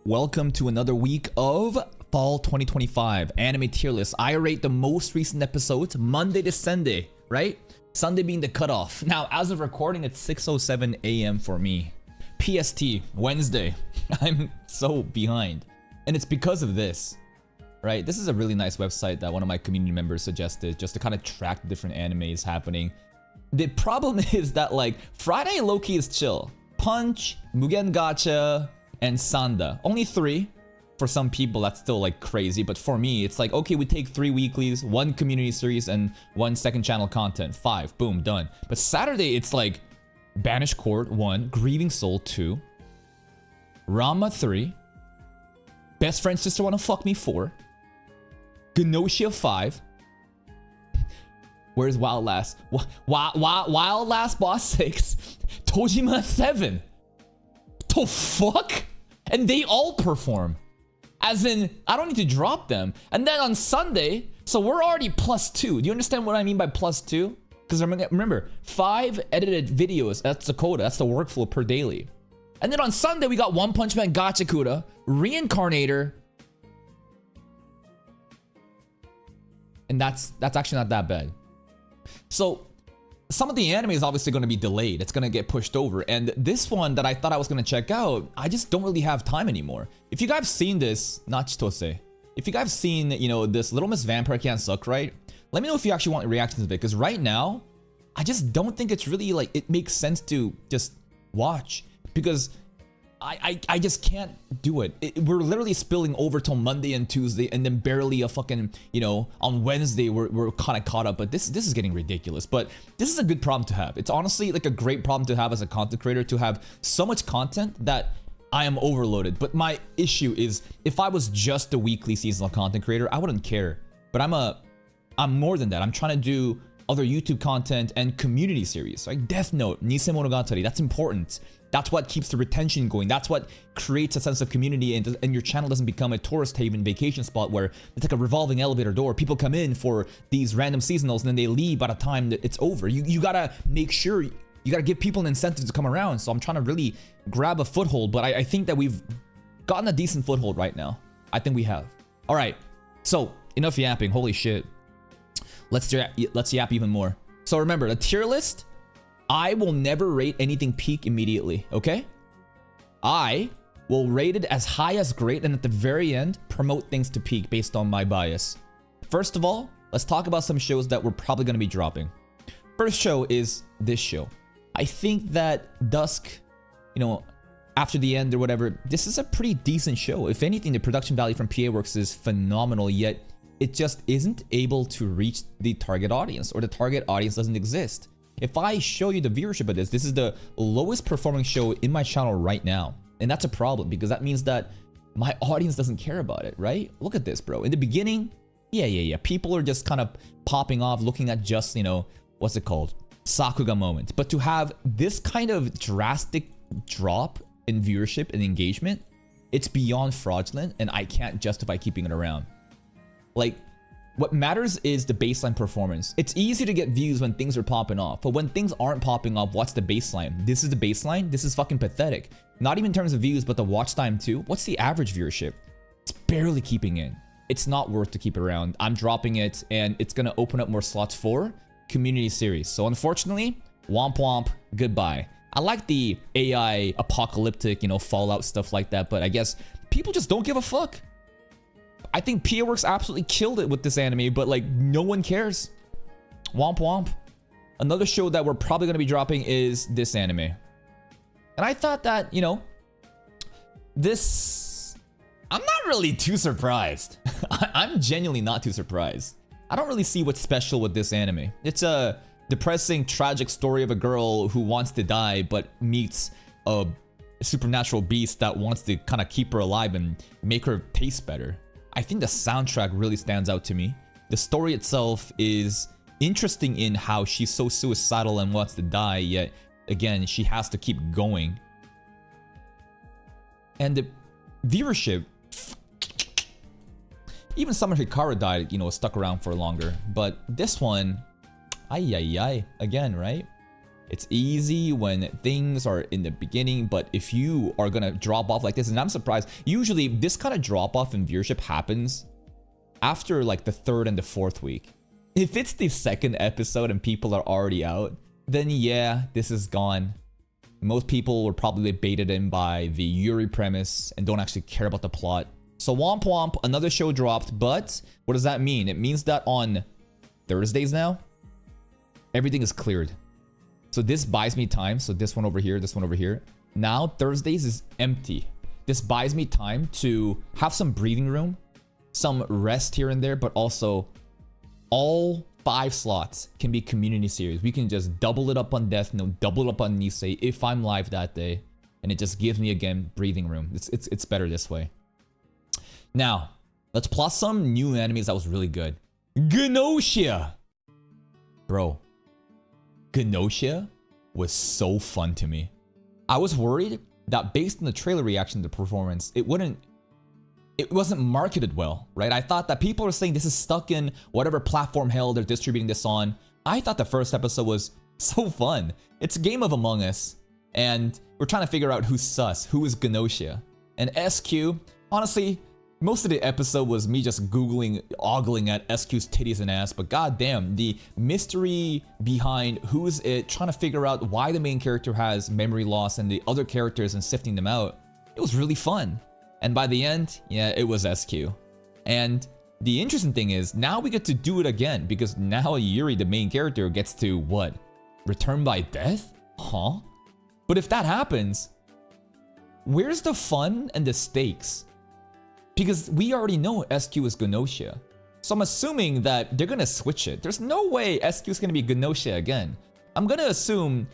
Welcome to another week of Fall 2025 Anime Tier List. I rate the most recent episodes Monday to Sunday, right? Sunday being the cutoff. Now, as of recording, it's 6:07 a.m. for me. PST, Wednesday. I'm so behind. And it's because of this, right? This is a really nice website that one of my community members suggested just to kind of track the different animes happening. The problem is that, like, Friday low-key is chill. Punch, Mugen Gacha, and Sanda. Only 3. For some people, that's still like crazy, but for me, it's like, okay, we take 3 weeklies, 1 community series, and 1 second channel content. 5, boom, done. But Saturday, it's like Banished Court 1, Grieving Soul 2, Rama 3, Best Friend Sister Wanna Fuck Me 4, Genosha 5. Where's Wild Last? Wild Last Boss 6, Tojima 7. The fuck? And they all perform. As in, I don't need to drop them. And then on Sunday, so we're already +2. Do you understand what I mean by +2? Because remember, 5 edited videos, that's the quota, that's the workflow per daily. And then on Sunday, we got One Punch Man Gachakura, Reincarnator. And that's actually not that bad. So, some of the anime is obviously going to be delayed. It's going to get pushed over. And this one that I thought I was going to check out, I just don't really have time anymore. If you guys have seen this, not Chitose, if you guys have seen, you know, this Little Miss Vampire Can't Suck, right? Let me know if you actually want reactions to it. Because right now, I just don't think it's really, like, it makes sense to just watch. Because I just can't do it. We're literally spilling over till Monday and Tuesday, and then barely a fucking, you know, on Wednesday we're kind of caught up. But this is getting ridiculous. But this is a good problem to have. It's honestly like a great problem to have as a content creator, to have so much content that I am overloaded. But my issue is, if I was just a weekly seasonal content creator, I wouldn't care. But I'm more than that. I'm trying to do other YouTube content and community series, like Death Note, Nisei Monogatari. That's important. That's what keeps the retention going. That's what creates a sense of community, and your channel doesn't become a tourist haven vacation spot where it's like a revolving elevator door. People come in for these random seasonals and then they leave by the time that it's over. You gotta make sure, you gotta give people an incentive to come around. So I'm trying to really grab a foothold, but I think that we've gotten a decent foothold right now. I think we have. All right, so enough yapping. Holy shit. Let's yap even more. So remember, the tier list, I will never rate anything peak immediately, okay? I will rate it as high as great, and at the very end, promote things to peak based on my bias. First of all, let's talk about some shows that we're probably going to be dropping. First show is this show. I think that Dusk, you know, after the end or whatever, this is a pretty decent show. If anything, the production value from PA Works is phenomenal, yet it just isn't able to reach the target audience, or the target audience doesn't exist. If I show you the viewership of this is the lowest performing show in my channel right now. And that's a problem, because that means that my audience doesn't care about it, right? Look at this, bro. In the beginning, yeah. People are just kind of popping off, looking at just, you know, what's it called? Sakuga moment. But to have this kind of drastic drop in viewership and engagement, it's beyond fraudulent, and I can't justify keeping it around. Like, what matters is the baseline performance. It's easy to get views when things are popping off, but when things aren't popping off, what's the baseline? This is the baseline? This is fucking pathetic. Not even in terms of views, but the watch time too. What's the average viewership? It's barely keeping in. It's not worth to keep it around. I'm dropping it, and it's gonna open up more slots for community series. So unfortunately, womp womp, goodbye. I like the AI apocalyptic, you know, Fallout stuff like that, but I guess people just don't give a fuck. I think PA Works absolutely killed it with this anime, but like no one cares. Womp womp. Another show that we're probably going to be dropping is this anime. And I thought that, you know, this, I'm not really too surprised. I'm genuinely not too surprised. I don't really see what's special with this anime. It's a depressing, tragic story of a girl who wants to die but meets a supernatural beast that wants to kind of keep her alive and make her taste better. I think the soundtrack really stands out to me. The story itself is interesting in how she's so suicidal and wants to die, yet again, she has to keep going. And the viewership, even Summer Hikaru died, you know, stuck around for longer. But this one, again, right? It's easy when things are in the beginning, but if you are gonna drop off like this, and I'm surprised, usually this kind of drop off in viewership happens after like the 3rd and the 4th week. If it's the 2nd episode and people are already out, then yeah, this is gone. Most people were probably baited in by the Yuri premise and don't actually care about the plot. So womp womp, another show dropped, but what does that mean? It means that on Thursdays now, everything is cleared. So this buys me time. So this one over here, this one over here. Now Thursdays is empty. This buys me time to have some breathing room, some rest here and there, but also all 5 slots can be community series. We can just double it up on Death Note, double it up on Nisei if I'm live that day. And it just gives me, again, breathing room. It's better this way. Now, let's plus some new animes that was really good. Genosha! Bro, Genosha was so fun to me. I was worried that based on the trailer reaction to the performance, it wasn't marketed well, right? I thought that people were saying this is stuck in whatever platform hell they're distributing this on. I thought the first episode was so fun. It's a game of Among Us, and we're trying to figure out who's sus, who is Genosha. And SQ, honestly, most of the episode was me just googling, ogling at SQ's titties and ass, but goddamn, the mystery behind who is it, trying to figure out why the main character has memory loss and the other characters and sifting them out, it was really fun. And by the end, yeah, it was SQ. And the interesting thing is, now we get to do it again, because now Yuri, the main character, gets to, what? Return by death? Huh? But if that happens, where's the fun and the stakes? Because we already know SQ is Genosha. So I'm assuming that they're gonna switch it. There's no way SQ is gonna be Genosha again. I'm gonna assume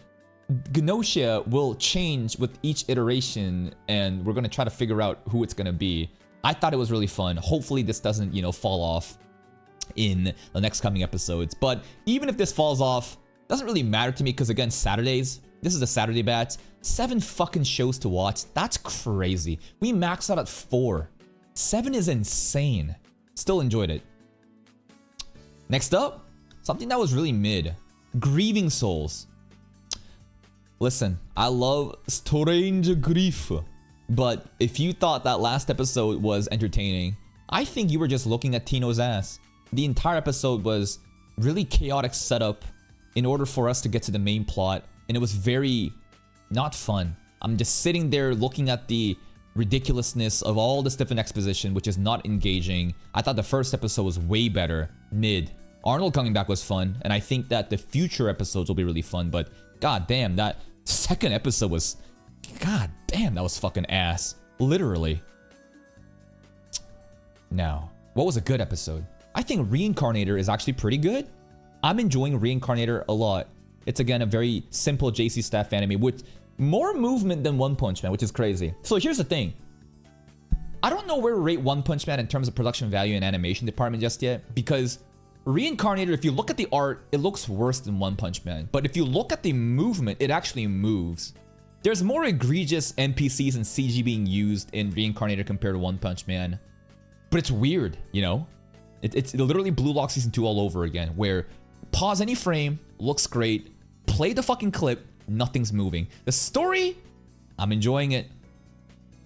Genosha will change with each iteration, and we're gonna try to figure out who it's gonna be. I thought it was really fun. Hopefully this doesn't, fall off in the next coming episodes. But even if this falls off, doesn't really matter to me, because again, Saturdays, this is a Saturday batch. 7 fucking shows to watch. That's crazy. We maxed out at 4. 7 is insane. Still enjoyed it. Next up, something that was really mid. Grieving Souls. Listen, I love Strange Grief, but if you thought that last episode was entertaining, I think you were just looking at Tino's ass. The entire episode was really chaotic setup in order for us to get to the main plot, and it was very not fun. I'm just sitting there looking at the ridiculousness of all this different exposition, which is not engaging. I thought the first episode was way better. Mid. Arnold coming back was fun, and I think that the future episodes will be really fun, but god damn, that second episode was, god damn, that was fucking ass. Literally. Now, what was a good episode? I think Reincarnator is actually pretty good. I'm enjoying Reincarnator a lot. It's again a very simple JC Staff anime with more movement than One Punch Man, which is crazy. So here's the thing. I don't know where to rate One Punch Man in terms of production value and animation department just yet, because Reincarnator, if you look at the art, it looks worse than One Punch Man. But if you look at the movement, it actually moves. There's more egregious NPCs and CG being used in Reincarnator compared to One Punch Man. But it's weird, It's literally Blue Lock Season 2 all over again, where pause any frame, looks great, play the fucking clip, nothing's moving. The story, I'm enjoying it.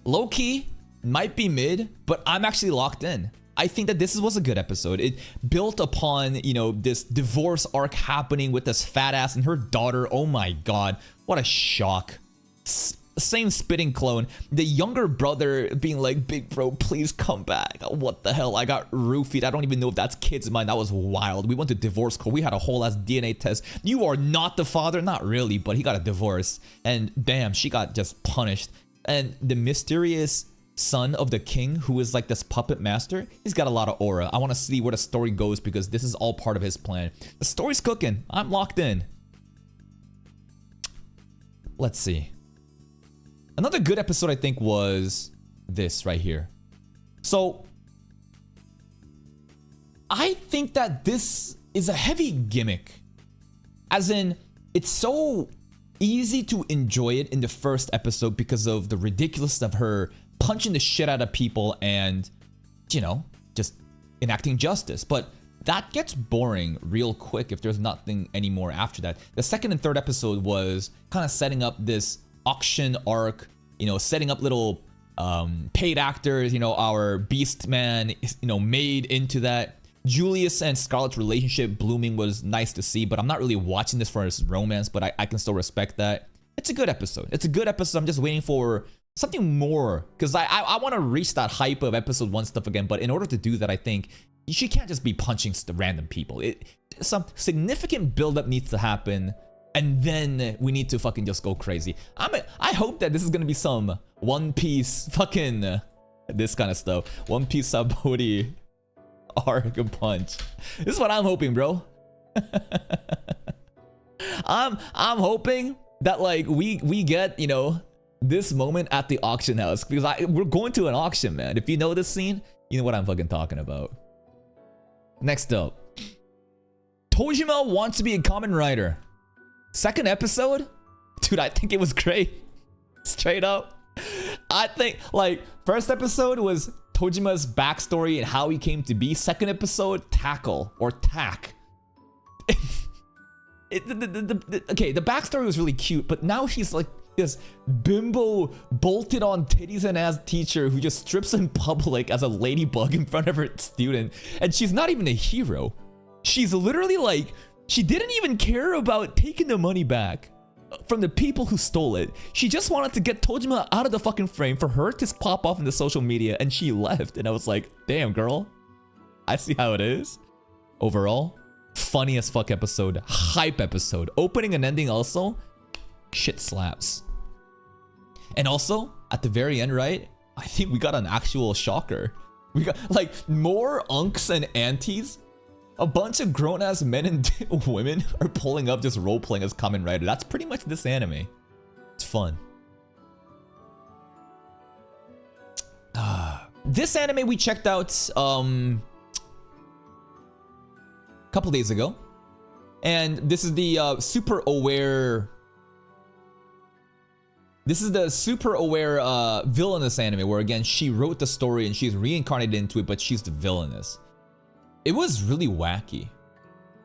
Low key, might be mid, but I'm actually locked in. I think that this was a good episode. It built upon, this divorce arc happening with this fat ass and her daughter. Oh my god, what a shock. Same spitting clone. The younger brother being like, big bro, please come back. What the hell? I got roofied. I don't even know if that's kid's mind. That was wild. We went to divorce court. We had a whole ass DNA test. You are not the father. Not really, but he got a divorce. And damn, she got just punished. And the mysterious son of the king, who is like this puppet master, he's got a lot of aura. I want to see where the story goes, because this is all part of his plan. The story's cooking. I'm locked in. Let's see. Another good episode, I think, was this right here. So, I think that this is a heavy gimmick. As in, it's so easy to enjoy it in the first episode because of the ridiculousness of her punching the shit out of people and, just enacting justice. But that gets boring real quick if there's nothing anymore after that. The second and third episode was kind of setting up this auction arc, you know, setting up little paid actors, you know, our Beast Man, you know, made into that. Julius and Scarlett's relationship blooming was nice to see, but I'm not really watching this for its romance, but I can still respect that. It's a good episode. It's a good episode. I'm just waiting for something more, because I want to reach that hype of episode 1 stuff again, but in order to do that, I think she can't just be punching random people. Some significant buildup needs to happen, and then we need to fucking just go crazy. I hope that this is gonna be some One Piece fucking this kind of stuff. One Piece Sabaody arc and punch. This is what I'm hoping, bro. I'm hoping that like we get, you know, this moment at the auction house, because we're going to an auction, man. If you know this scene, you know what I'm fucking talking about. Next up, Tojima wants to be a Kamen Rider. Second episode, dude, I think it was great. Straight up, I think like first episode was Tojima's backstory and how he came to be. Second episode, tackle or tack. Okay, the backstory was really cute, but now she's like this bimbo bolted on titties and ass teacher who just strips in public as a ladybug in front of her student, and she's not even a hero. She's literally like, she didn't even care about taking the money back from the people who stole it. She just wanted to get Tojima out of the fucking frame for her to pop off in the social media, and she left. And I was like, damn girl, I see how it is. Overall, funny as fuck episode, hype episode, opening and ending also, shit slaps. And also, at the very end, right, I think we got an actual shocker. We got like more unks and aunties. A bunch of grown-ass men and women are pulling up just role-playing as Kamen Rider. That's pretty much this anime. It's fun. This anime we checked out a couple days ago. And this is the super aware... This is the super aware villainous anime where, again, she wrote the story and she's reincarnated into it, but she's the villainous. It was really wacky.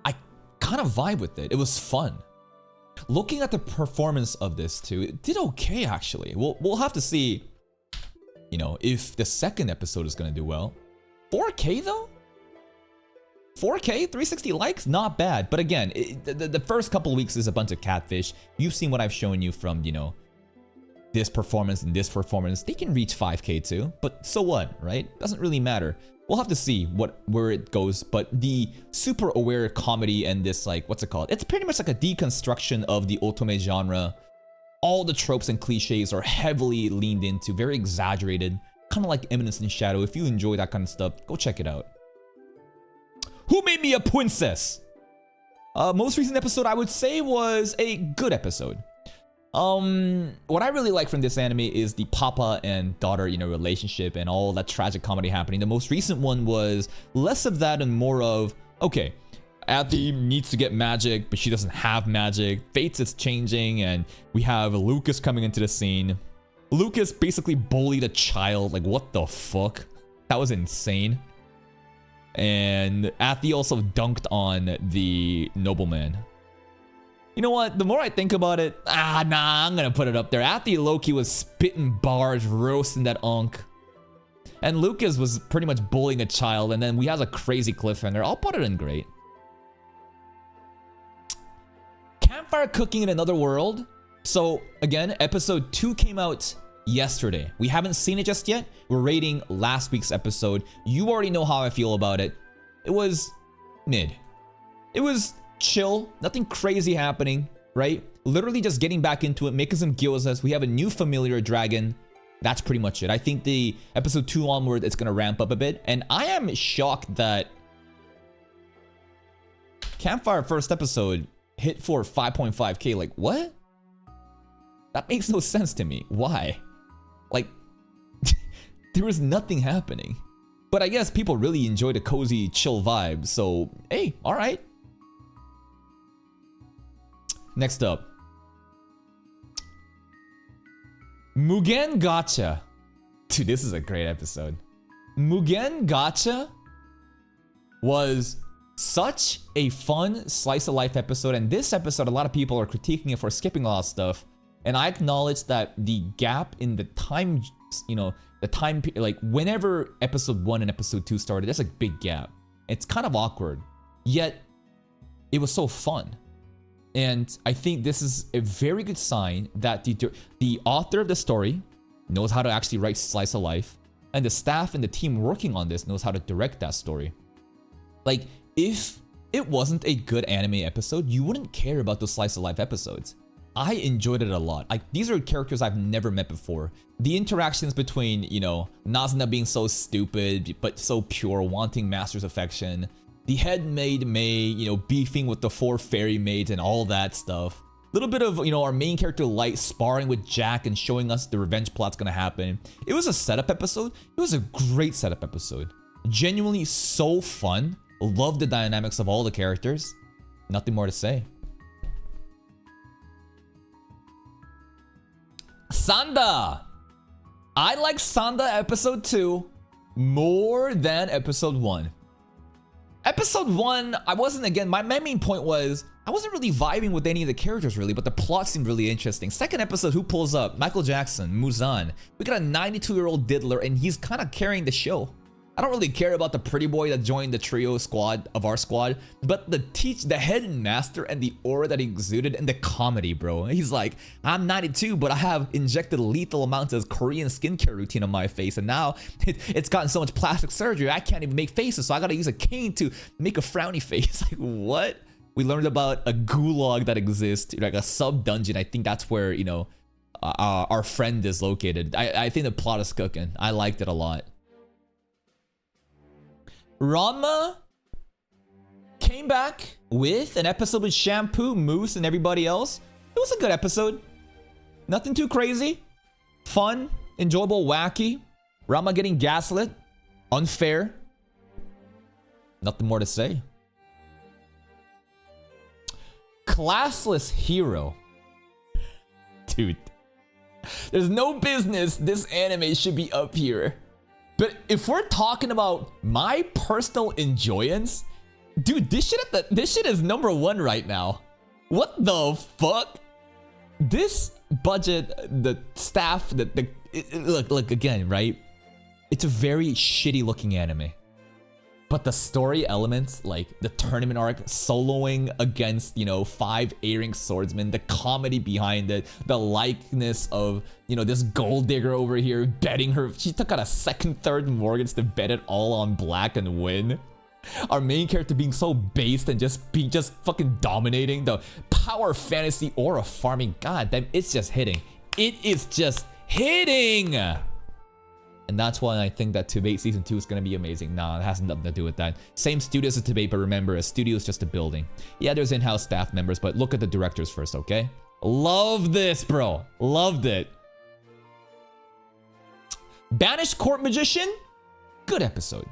I kind of vibe with it. It was fun. Looking at the performance of this too, it did okay actually. We'll have to see, you know, if the second episode is gonna do well. 4K though? 4K, 360 likes, not bad. But again, the first couple of weeks is a bunch of catfish. You've seen what I've shown you from, you know, this performance and this performance. They can reach 5K too, but so what, right? Doesn't really matter. We'll have to see where it goes, but the super aware comedy and this, like, what's it called? It's pretty much like a deconstruction of the otome genre. All the tropes and cliches are heavily leaned into, very exaggerated, kind of like Eminence in Shadow. If you enjoy that kind of stuff, go check it out. Who Made Me a Princess? Most recent episode, I would say, was a good episode. What I really like from this anime is the papa and daughter, you know, relationship and all that tragic comedy happening. The most recent one was less of that and more of, okay, Abby needs to get magic, but she doesn't have magic. Fates is changing, and we have Lucas coming into the scene. Lucas basically bullied a child. Like, what the fuck? That was insane. And Athi also dunked on the nobleman. You know what? The more I think about it, I'm gonna put it up there. Athi Loki was spitting bars, roasting that unk. And Lucas was pretty much bullying a child, and then we have a crazy cliffhanger. I'll put it in great. Campfire Cooking in Another World. So, again, episode 2 came out yesterday. We haven't seen it just yet. We're rating last week's episode. You already know how I feel about it. It was mid. It was chill, nothing crazy happening, right? Literally just getting back into it, making some gyozas. We have a new familiar dragon. That's pretty much it. I think the episode 2 onward, it's gonna ramp up a bit. And I am shocked that Campfire first episode hit for 5.5K. Like, what? That makes no sense to me. Why? Like, there was nothing happening. But I guess people really enjoy the cozy, chill vibe. So, hey, all right. Next up, Mugen Gacha. Dude, this is a great episode. Mugen Gacha was Such a fun slice of life episode, and this episode, a lot of people are critiquing it for skipping a lot of stuff. And I acknowledge that the gap in the time, like whenever episode 1 and episode 2 started, there's a big gap. It's kind of awkward, yet it was so fun. And I think this is a very good sign that the author of the story knows how to actually write slice of life, and the staff and the team working on this knows how to direct that story. Like, if it wasn't a good anime episode, you wouldn't care about those slice of life episodes. I enjoyed it a lot. Like, these are characters I've never met before. The interactions between, Nazuna being so stupid, but so pure, wanting Master's affection. The head maid Mei, beefing with the 4 fairy maids and all that stuff. A little bit of, our main character Light sparring with Jack and showing us the revenge plot's gonna happen. It was a setup episode. It was a great setup episode. Genuinely so fun. Love the dynamics of all the characters. Nothing more to say. Sanda! I like Sanda episode 2 more than episode 1. Episode 1, my main point was, I wasn't really vibing with any of the characters really, but the plot seemed really interesting. Second episode, who pulls up? Michael Jackson, Muzan. We got a 92-year-old diddler, and he's kind of carrying the show. I don't really care about the pretty boy that joined the trio squad of our squad, but the headmaster and the aura that he exuded and the comedy, bro. He's like, I'm 92, but I have injected lethal amounts of Korean skincare routine on my face, and now it's gotten so much plastic surgery, I can't even make faces, so I gotta use a cane to make a frowny face. Like, what? We learned about a gulag that exists, like a sub-dungeon. I think that's where, our friend is located. I think the plot is cooking. I liked it a lot. Ranma came back with an episode with Shampoo, Moose, and everybody else. It was a good episode. Nothing too crazy. Fun, enjoyable, wacky. Ranma getting gaslit. Unfair. Nothing more to say. Classless Hero. Dude. There's no business this anime should be up here. But if we're talking about my personal enjoyance, dude, this shit is number 1 right now. What the fuck? This budget, the staff, look again, right? It's a very shitty looking anime. But the story elements, like the tournament arc, soloing against, 5 A-rank swordsmen, the comedy behind it, the likeness of, this gold digger over here betting her. She took out a second, third mortgage to bet it all on black and win. Our main character being so based and just fucking dominating. The power fantasy aura farming. God damn, it's just hitting. It is just hitting. And that's why I think that Tibate Season 2 is going to be amazing. Nah, it has nothing to do with that. Same studios as Tibate, but remember, a studio is just a building. Yeah, there's in-house staff members, but look at the directors first, okay? Love this, bro. Loved it. Banished Court Magician? Good episode.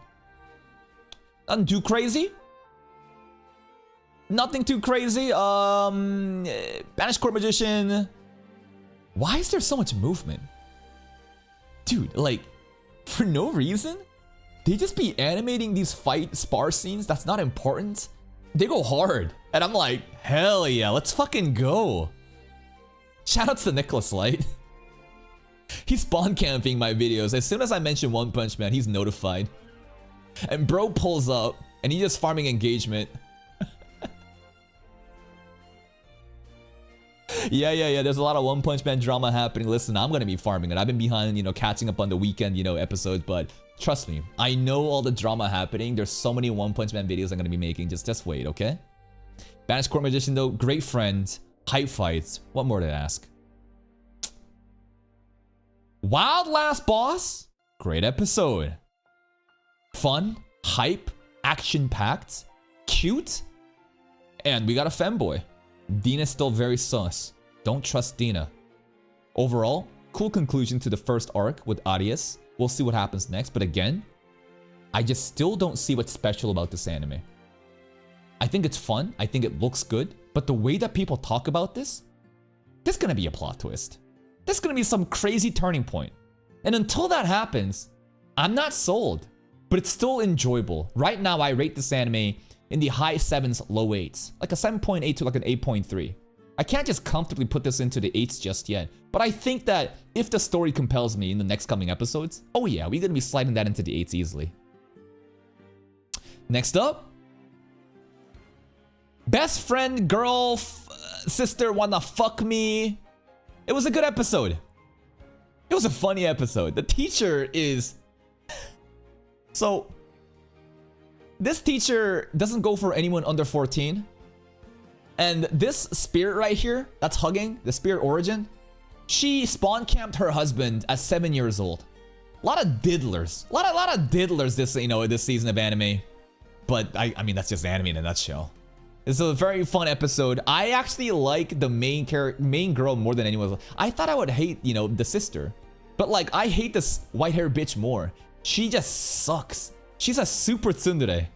Nothing too crazy. Nothing too crazy. Banished Court Magician. Why is there so much movement? Dude, like, for no reason? They just be animating these spar scenes that's not important. They go hard. And I'm like, hell yeah, let's fucking go. Shoutouts to Nicholas Light. He's spawn camping my videos. As soon as I mention One Punch Man, he's notified. And bro pulls up, and he's just farming engagement. Yeah. There's a lot of One Punch Man drama happening. Listen, I'm gonna be farming it. I've been behind, catching up on the weekend, episodes. But trust me, I know all the drama happening. There's so many One Punch Man videos I'm gonna be making. Just wait, okay? Banished Court Magician, though, great friend. Hype fights. What more to ask? Wild Last Boss. Great episode. Fun, hype, action-packed, cute, and we got a femboy. Dina's still very sus. Don't trust Dina. Overall, cool conclusion to the first arc with Arias. We'll see what happens next, but again, I just still don't see what's special about this anime. I think it's fun, I think it looks good, but the way that people talk about this, there's gonna be a plot twist. There's gonna be some crazy turning point. And until that happens, I'm not sold, but it's still enjoyable. Right now, I rate this anime in the high 7s, low 8s. Like a 7.8 to like an 8.3. I can't just comfortably put this into the 8s just yet. But I think that if the story compels me in the next coming episodes, oh yeah, we're gonna be sliding that into the 8s easily. Next up, best friend, girl, sister wanna fuck me. It was a good episode. It was a funny episode. The teacher is... So, this teacher doesn't go for anyone under 14. And this spirit right here, that's hugging, the spirit origin, she spawn camped her husband at 7 years old. A lot of diddlers. A lot of diddlers this, this season of anime. But I mean, that's just anime in a nutshell. It's a very fun episode. I actually like the main girl more than anyone else. I thought I would hate, the sister. But like, I hate this white hair bitch more. She just sucks. She's a super tsundere.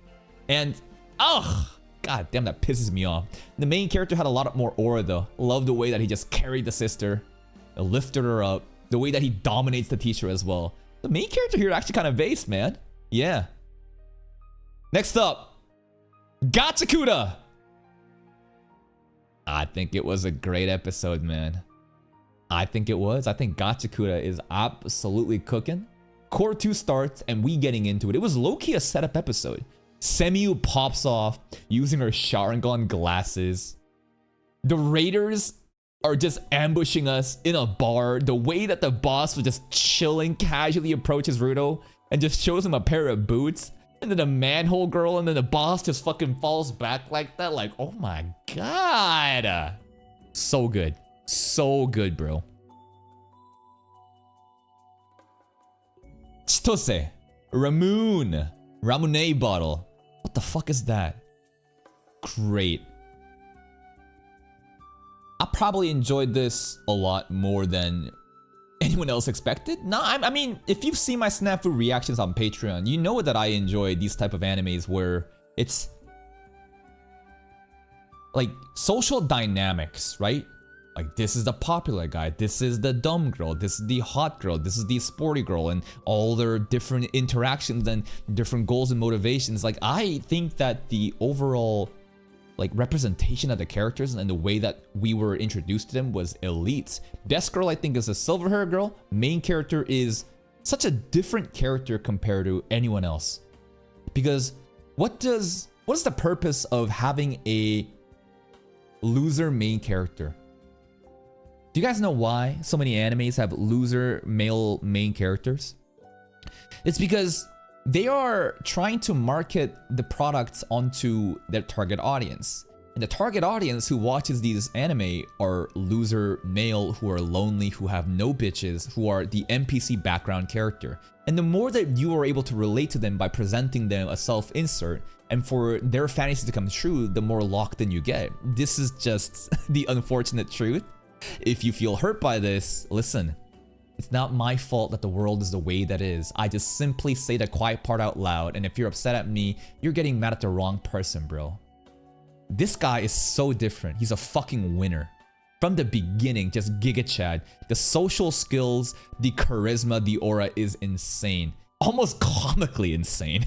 And, ugh, god damn, that pisses me off. The main character had a lot more aura though. Love the way that he just carried the sister, lifted her up, the way that he dominates the teacher as well. The main character here actually kind of base, man. Yeah. Next up, Gachakuda. I think it was a great episode, man. I think it was. I think Gachakuda is absolutely cooking. Core 2 starts and we getting into it. It was low-key a setup episode. Semiyu pops off using her Sharingan glasses. The raiders are just ambushing us in a bar. The way that the boss was just chilling, casually approaches Ruto and just shows him a pair of boots. And then the manhole girl, and then the boss just fucking falls back like that. Like, oh my god. So good. So good, bro. Chitose. Ramune bottle. What the fuck is that? Great. I probably enjoyed this a lot more than anyone else expected. No, I mean, if you've seen my Snafu reactions on Patreon, you know that I enjoy these type of animes where it's like social dynamics, right? Like, this is the popular guy, this is the dumb girl, this is the hot girl, this is the sporty girl, and all their different interactions and different goals and motivations. Like, I think that the overall like representation of the characters and the way that we were introduced to them was elite. Best girl, I think, is a silver hair girl. Main character is such a different character compared to anyone else. Because what is the purpose of having a loser main character? Do you guys know why so many animes have loser male main characters? It's because they are trying to market the products onto their target audience. And the target audience who watches these anime are loser male who are lonely, who have no bitches, who are the NPC background character. And the more that you are able to relate to them by presenting them a self-insert, and for their fantasy to come true, the more locked in you get. This is just the unfortunate truth. If you feel hurt by this, listen. It's not my fault that the world is the way that is. I just simply say the quiet part out loud, and if you're upset at me, you're getting mad at the wrong person, bro. This guy is so different. He's a fucking winner. From the beginning, just Giga Chad. The social skills, the charisma, the aura is insane. Almost comically insane.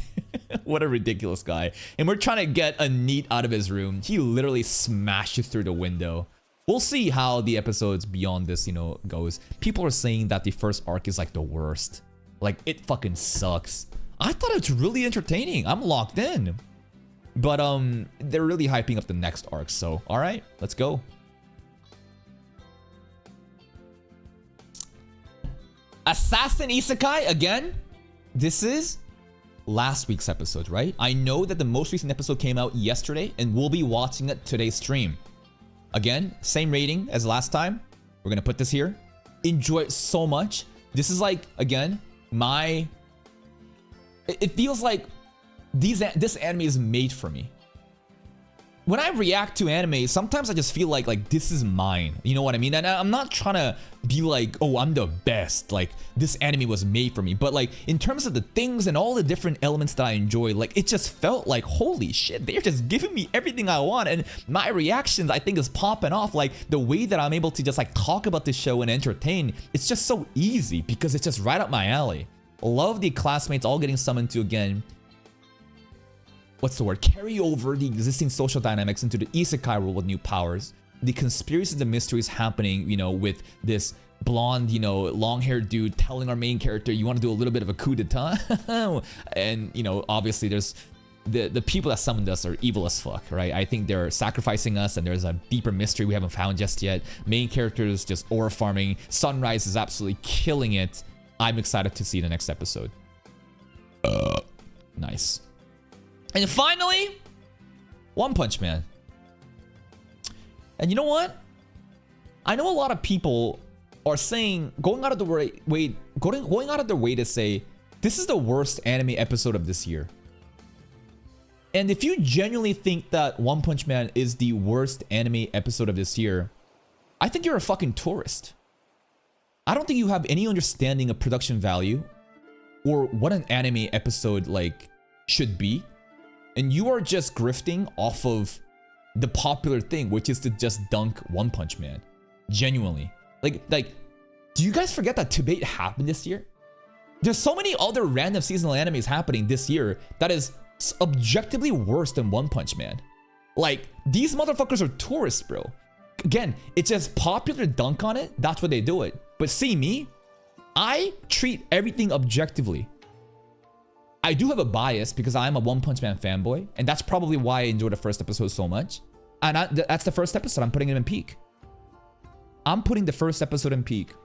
What a ridiculous guy. And we're trying to get a NEET out of his room. He literally smashes through the window. We'll see how the episodes beyond this, goes. People are saying that the first arc is like the worst. Like, it fucking sucks. I thought it was really entertaining. I'm locked in. But they're really hyping up the next arc, so alright, let's go. Assassin Isekai again? This is last week's episode, right? I know that the most recent episode came out yesterday, and we'll be watching it today's stream. Again, same rating as last time. We're gonna put this here. Enjoy it so much. This is like, again, it feels like this anime is made for me. When I react to anime, sometimes I just feel like this is mine. You know what I mean? And I'm not trying to be like, oh, I'm the best. Like, this anime was made for me. But like, in terms of the things and all the different elements that I enjoy, like, it just felt like, holy shit, they're just giving me everything I want. And my reactions, I think, is popping off. Like, the way that I'm able to just like talk about this show and entertain, it's just so easy because it's just right up my alley. Love the classmates all getting summoned to again. what's the word? Carry over the existing social dynamics into the isekai world with new powers. The conspiracies and mysteries happening, you know, with this blonde, you know, long-haired dude telling our main character, you want to do a little bit of a coup d'etat. And, you know, obviously there's the people that summoned us are evil as fuck, right? I think they're sacrificing us, and there's a deeper mystery we haven't found just yet. Main characters just aura farming. Sunrise is absolutely killing it. I'm excited to see the next episode. Nice. And finally, One Punch Man. And you know what? I know a lot of people are saying, going out of their way to say, this is the worst anime episode of this year. And if you genuinely think that One Punch Man is the worst anime episode of this year, I think you're a fucking tourist. I don't think you have any understanding of production value or what an anime episode like should be. And you are just grifting off of the popular thing, which is to just dunk One Punch Man. Genuinely. Like, do you guys forget that debate happened this year? There's so many other random seasonal animes happening this year that is objectively worse than One Punch Man. Like, these motherfuckers are tourists, bro. Again, it's just popular dunk on it. That's why they do it. But see me, I treat everything objectively. I do have a bias because I'm a One Punch Man fanboy, and that's probably why I enjoyed the first episode so much. And that's the first episode. I'm putting it in peak. I'm putting the first episode in peak.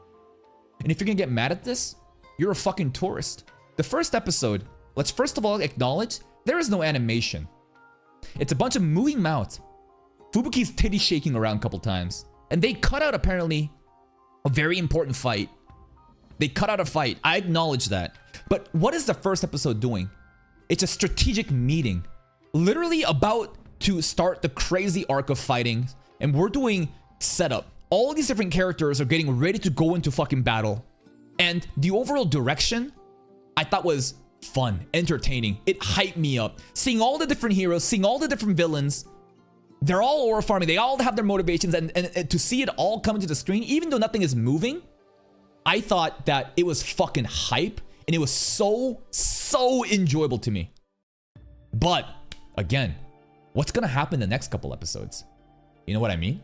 And if you're gonna get mad at this, you're a fucking tourist. The first episode, let's first of all acknowledge there is no animation. It's a bunch of moving mouths. Fubuki's titty shaking around a couple times. And they cut out apparently a very important fight. They cut out a fight. I acknowledge that. But what is the first episode doing? It's a strategic meeting. Literally about to start the crazy arc of fighting. And we're doing setup. All these different characters are getting ready to go into fucking battle. And the overall direction, I thought was fun, entertaining. It hyped me up. Seeing all the different heroes, seeing all the different villains. They're all aura farming. They all have their motivations. And to see it all come into the screen, even though nothing is moving, I thought that it was fucking hype. And it was so enjoyable to me. But, again, what's gonna happen the next couple episodes? You know what I mean?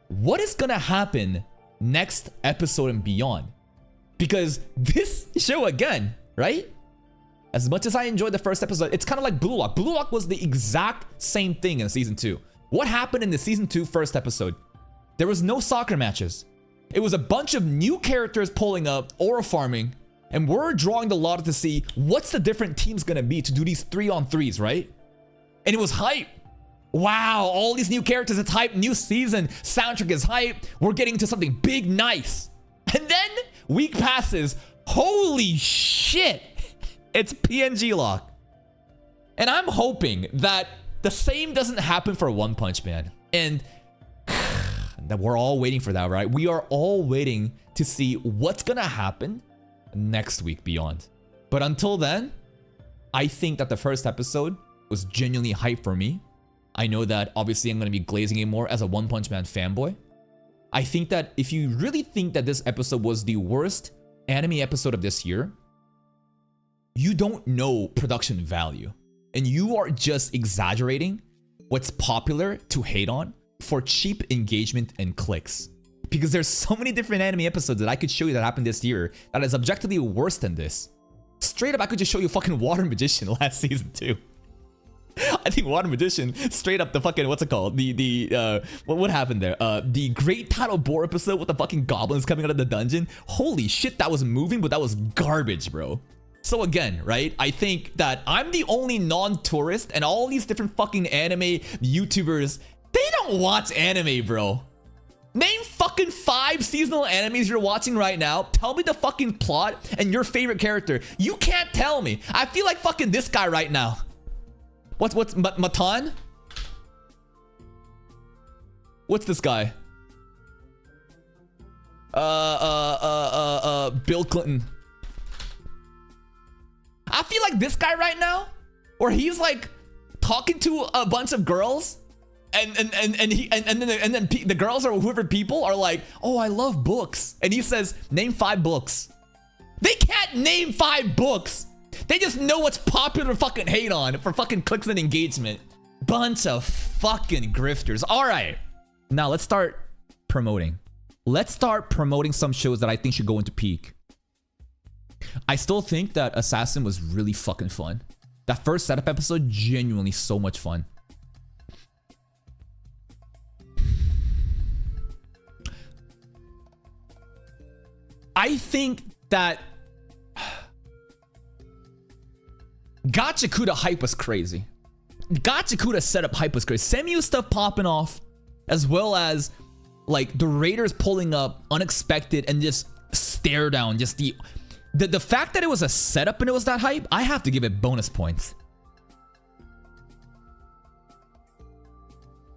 What is gonna happen next episode and beyond? Because this show, again, right? As much as I enjoyed the first episode, it's kind of like Blue Lock. Blue Lock was the exact same thing in season 2. What happened in the season 2 first episode? There was no soccer matches. It was a bunch of new characters pulling up, aura farming, and we're drawing the lot to see what's the different teams gonna be to do these 3-on-3s, right? And it was hype. Wow, all these new characters, it's hype. New season, soundtrack is hype. We're getting to something big, nice. And then week passes. Holy shit. It's PNG Lock. And I'm hoping that the same doesn't happen for One Punch Man. And that we're all waiting for that, right? We are all waiting to see what's gonna happen next week beyond. But until then, I think that the first episode was genuinely hype for me. I know that obviously I'm going to be glazing it more as a One Punch Man fanboy. I think that if you really think that this episode was the worst anime episode of this year, you don't know production value. And you are just exaggerating what's popular to hate on for cheap engagement and clicks. Because there's so many different anime episodes that I could show you that happened this year that is objectively worse than this. Straight up, I could just show you fucking Water Magician last season too. I think Water Magician, straight up the fucking, what's it called? What happened there? The Great Battle Boar episode with the fucking goblins coming out of the dungeon. Holy shit, that was moving, but that was garbage, bro. So again, right? I think that I'm the only non-tourist, and all these different fucking anime YouTubers, they don't watch anime, bro. Name fucking 5 seasonal animes you're watching right now. Tell me the fucking plot and your favorite character. You can't tell me. I feel like fucking this guy right now. What's Matan? What's this guy? Bill Clinton. I feel like this guy right now, where he's like talking to a bunch of girls, and then the girls or whoever people are like, oh, I love books, and he says, name 5 books. They can't name 5 books. They just know what's popular to fucking hate on for fucking clicks and engagement. Bunch of fucking grifters. All right. Now let's start promoting. Let's start promoting some shows that I think should go into peak. I still think that Assassin was really fucking fun. That first setup episode, genuinely so much fun. I think that Gachakuda hype was crazy. Gachakuda setup hype was crazy. Semu stuff popping off, as well as like the Raiders pulling up unexpected and just stare down. Just the fact that it was a setup and it was that hype, I have to give it bonus points.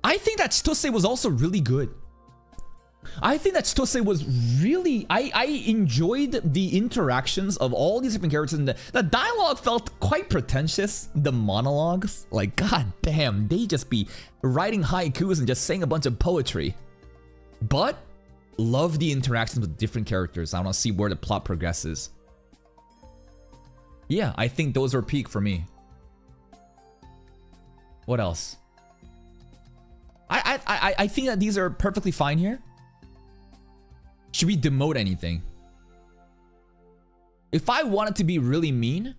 I think that Chitose was also really good. I think that Chitose was really... I enjoyed the interactions of all these different characters. And the dialogue felt quite pretentious. The monologues. Like, god damn, they just be writing haikus and just saying a bunch of poetry. But, love the interactions with different characters. I want to see where the plot progresses. Yeah, I think those are peak for me. What else? I think that these are perfectly fine here. Should we demote anything? If I wanted to be really mean,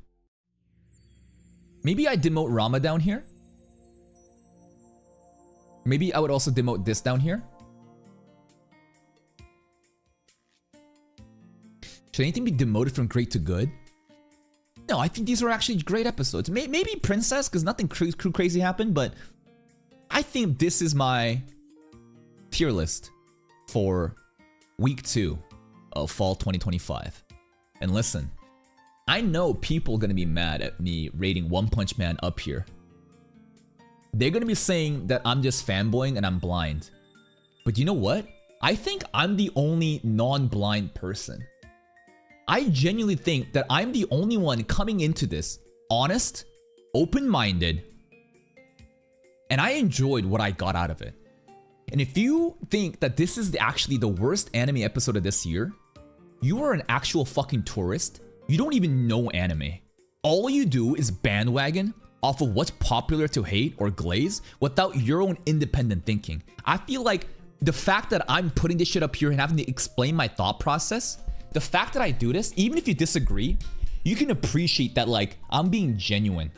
maybe I demote Rama down here. Maybe I would also demote this down here. Should anything be demoted from great to good? No, I think these are actually great episodes. Maybe Princess, because nothing crazy happened, but I think this is my tier list for week 2 of fall 2025. And listen, I know people are gonna be mad at me rating One Punch Man up here. They're gonna be saying that I'm just fanboying and I'm blind. But you know what? I think I'm the only non-blind person. I genuinely think that I'm the only one coming into this honest, open-minded, and I enjoyed what I got out of it. And if you think that this is actually the worst anime episode of this year, you are an actual fucking tourist. You don't even know anime. All you do is bandwagon off of what's popular to hate or glaze without your own independent thinking. I feel like the fact that I'm putting this shit up here and having to explain my thought process, the fact that I do this, even if you disagree, you can appreciate that, like, I'm being genuine.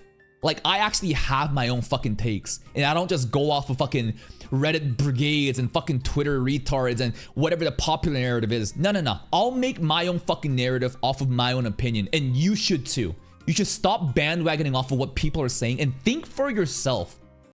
Like, I actually have my own fucking takes, and I don't just go off of fucking Reddit brigades and fucking Twitter retards and whatever the popular narrative is. No. I'll make my own fucking narrative off of my own opinion, and you should too. You should stop bandwagoning off of what people are saying and think for yourself.